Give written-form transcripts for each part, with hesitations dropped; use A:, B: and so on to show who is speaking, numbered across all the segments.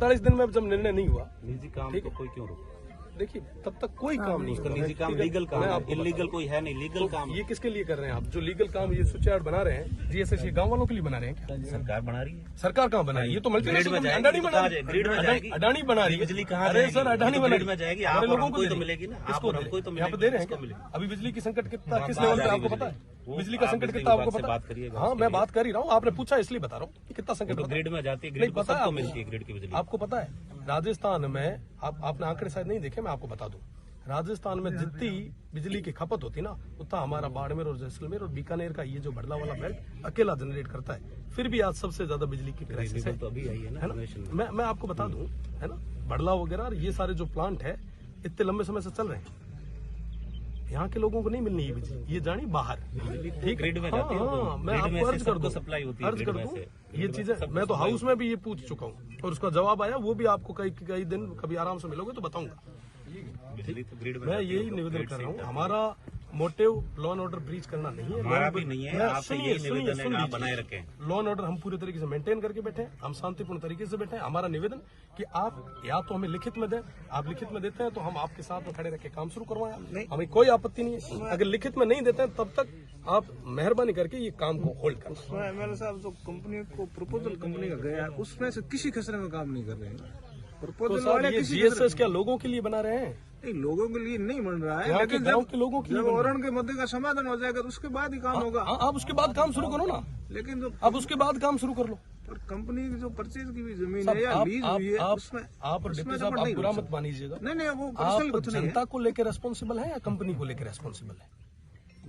A: 40 दिन में जब निर्णय नहीं हुआ,
B: निजी काम तो कोई क्यों रोक?
A: देखिए तब तक कोई काम नहीं
B: उसका निजी काम लीगल काम है, इलीगल कोई है नहीं, लीगल काम।
A: ये किसके लिए कर रहे हैं आप? जो लीगल काम ये स्विच यार्ड बना रहे हैं जीएसएस गांव वालों के लिए बना रहे हैं क्या?
B: सरकार बना रही है।
A: सरकार कहाँ बना रही है? ये तो मल्टीनेशनल अडानी बना रही है,
B: ग्रिड में जाएगी,
A: अडानी बना रही है।
B: बिजली कहाँ
A: अरे सर अडानी बना
B: ग्रिड में जाएगी, आप
A: हमारे लोगों
B: को तो मिलेगी ना,
A: किसको
B: कोई तो
A: यहाँ पे दे रहे हैं क्या? अभी बिजली की संकट कितना किस लेवल पे आपको पता है? बिजली का संकट कितना आपको पता है? हाँ मैं बात कर ही रहा हूँ, आपने पूछा इसलिए बता रहा हूँ कितना संकट।
B: ग्रिड में जाती है, ग्रिड को सबको मिलती है ग्रिड की बिजली।
A: आपको पता है राजस्थान में, आपने आंकड़े शायद नहीं देखे, मैं आपको बता दूं, राजस्थान में जितनी बिजली की खपत होती ना उतना हमारा बाड़मेर और जैसलमेर और बीकानेर का ये जो बड़ला वाला बेल्ट अकेला जनरेट करता है। फिर भी आज सबसे ज्यादा बिजली की क्राइसिस है,
B: तो अभी आई है
A: ना? मैं आपको बता दूं, है ना, बड़ला वगैरह ये सारे जो प्लांट है इतने लंबे समय से चल रहे हैं, यहाँ के लोगों को नहीं मिलनी है बिजली, ये जानी बाहर। ठीक है, हाँ, मैं आपको अर्ज कर दूं,
B: सप्लाई होती है,
A: अर्ज कर दूं ये चीजें। मैं तो हाउस में भी ये पूछ चुका हूँ और उसका जवाब आया, वो भी आपको कई दिन कभी आराम से मिलोगे तो बताऊंगा। मैं यही निवेदन कर रहा हूँ, हमारा motive law and order breach करना नहीं है,
B: हमारा भी नहीं है, आपसे यही निवेदन है आप बनाए रखें।
A: लॉ एंड ऑर्डर हम पूरे तरीके से मेंटेन करके बैठे हैं, हम शांतिपूर्ण तरीके से बैठे हैं। हमारा निवेदन कि आप या तो हमें लिखित में दें, आप लिखित में देते हैं तो हम आपके साथ में खड़े रह के काम शुरू करवाएं, हमें कोई आपत्ति नहीं है। अगर लिखित में नहीं देते हैं तब तक आप मेहरबानी करके ये काम को होल्ड करें।
C: एमएलए साहब जो कंपनी को प्रपोजल कंपनी का गया उसमें से किसी खसरे में काम नहीं कर रहे हैं।
A: प्रपोजल वाले ये जीएसएस क्या लोगों के लिए बना रहे हैं?
C: नहीं, लोगों के लिए नहीं बन रहा है,
A: लेकिन गांव के लोगों के लिए
C: जब ओरण के मुद्दे का समाधान हो जाएगा तो उसके बाद ही काम होगा।
A: आप उसके बाद काम शुरू करो ना,
C: लेकिन जो
A: अब उसके बाद काम शुरू कर लो।
C: पर कंपनी की जो परचेज की भी जमीन है या लीज हुई है उसमें
A: आप डिप्टी साहब आप बुरा मत मानिएगा,
C: नहीं वो
A: आप जनता को लेकर रेस्पॉन्सिबल है या कंपनी को लेकर रेस्पॉन्सिबल है?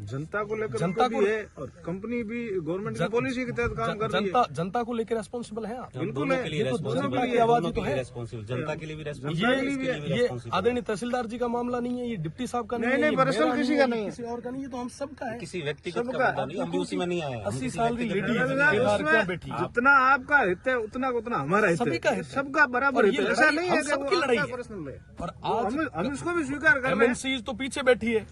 C: जनता को लेकर जनता को है और कंपनी भी गवर्नमेंट की पॉलिसी के तहत काम कर रही है।
A: जनता को लेकर रेस्पॉन्सिबल है आप?
C: बिल्कुल है,
A: जनता की आवाज तो है,
B: जनता के लिए भी रेस्पॉन्सिबल।
A: ये आदरणीय तहसीलदार जी का मामला नहीं है, ये डिप्टी साहब का नहीं है,
C: पर्सनल किसी का नहीं है,
A: किसी और का नहीं है, तो हम सबका है,
B: किसी व्यक्तिगत का नहीं, हम भी उसी में नहीं आए।
A: 80 साल की लेडी क्या बैठी,
C: जितना आपका हित है उतना हमारा हित
A: सभी का हित,
C: सबका बराबर हित है। ऐसा नहीं है
A: सबकी लड़ाई है।
C: और हम इसको भी स्वीकार कर रहे हैं।
A: एमएनसी तो पीछे बैठी है,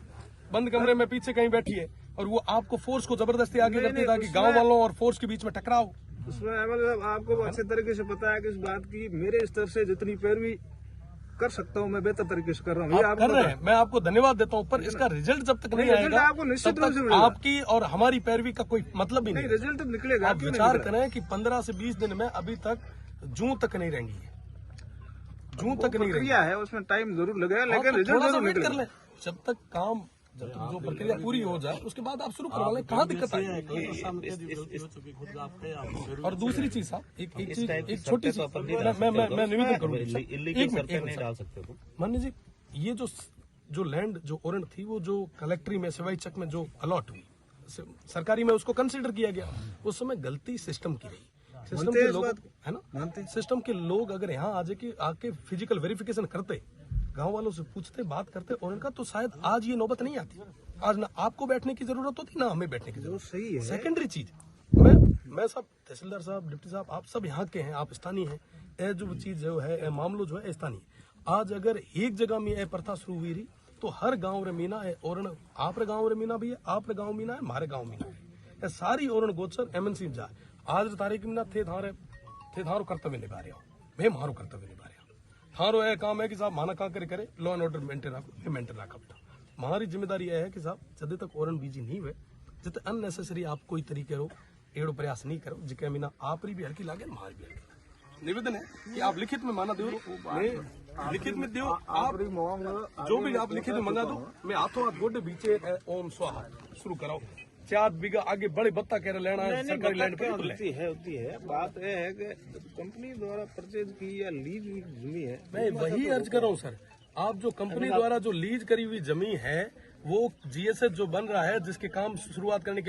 A: बंद कमरे में पीछे कहीं बैठी है और वो आपको फोर्स को जबरदस्ती आगे करती है ताकि गांव वालों और फोर्स के बीच में टकराव।
C: उसमें आपको अच्छे तरीके से पता है कि इस बात की मेरे स्तर से जितनी पैरवी कर सकता हूँ मैं बेहतर तरीके से कर रहा हूँ।
A: आप कर रहे हैं, मैं आपको धन्यवाद देता हूँ, पर इसका रिजल्ट जब तक नहीं आएगा
C: आपको निश्चित रूप से
A: आपकी और हमारी पैरवी का कोई मतलब ही नहीं।
C: रिजल्ट निकलेगा।
A: आप विचार करें कि 15 से 20 दिन में अभी तक जून तक नहीं रहेंगी, जून तक नहीं रहेगी
C: है, उसमें टाइम जरूर लगेगा, लेकिन रिजल्ट जरूर
A: वेट कर ले। जब तक काम, जब तक जो प्रक्रिया पूरी हो जाए उसके बाद आप शुरू करवा लें, कहाँ दिक्कत है? और दूसरी चीज साहब, एक छोटी सी मैं निवेदन करूँगा, मान्य जी, ये जो लैंड जो ओरण थी वो जो कलेक्ट्री में सिवाई चक में जो अलॉट हुई सरकारी में उसको कंसिडर किया गया, उस समय गलती सिस्टम की रही। सिस्टम के लोग है ना, सिस्टम के लोग अगर यहाँ आके फिजिकल वेरिफिकेशन करते, गांव वालों से पूछते, बात करते और उनका, तो शायद आज ये नौबत नहीं आती। आज ना आपको बैठने की जरूरत होती ना हमें बैठने की जरूरत।
C: सही है।
A: सेकेंडरी चीज, मैं सब तहसीलदार साहब, डिप्टी साहब, आप सब यहाँ के हैं, आप स्थानीय हैं, ये जो चीज जो है मामलो जो है स्थानीय। आज अगर एक जगह में प्रथा शुरू हुई रही तो हर गाँव रे मीना है, और आप गाँव रे मीना भी है, आप गाँव मीना है, हमारे गाँव मीना है, सारी और गोचर एमएनसी जाए। आज तारीख में ना थे थारो कर्तव्य निभा रहे हो, मैं मारो कर्तव्य निभा रहे हो। थारो यह काम है कि साहब माना का करे लॉ एंड ऑर्डर मेंटेन रखा बेटा। हमारी जिम्मेदारी यह है कि साहब जब तक ओरन बीजी नहीं हुए, जब अननेसेसरी आप कोई तरीके रो एड़ो प्रयास नहीं करो, जिके मीना आप भी हल्की लागे, हमारी भी हल्की। निवेदन है कि आप लिखित में माना दो, लिखित में दो, आप जो भी आप लिखित में मंगा दो, मैं हाथों हाथ गोडे बीचे ओम स्वाहा शुरू कराओ। 4 बीघा आगे बड़े बत्ता कह लेना है सरकारी लैंड पे होती है। बात यह है कि कंपनी द्वारा परचेज की या लीज हुई जमीन है, मैं वही अर्ज कर रहा हूँ सर। आप जो कंपनी द्वारा जो लीज करी हुई जमीन है वो जीएसएस जो बन रहा है, जिसके काम शुरुआत करने के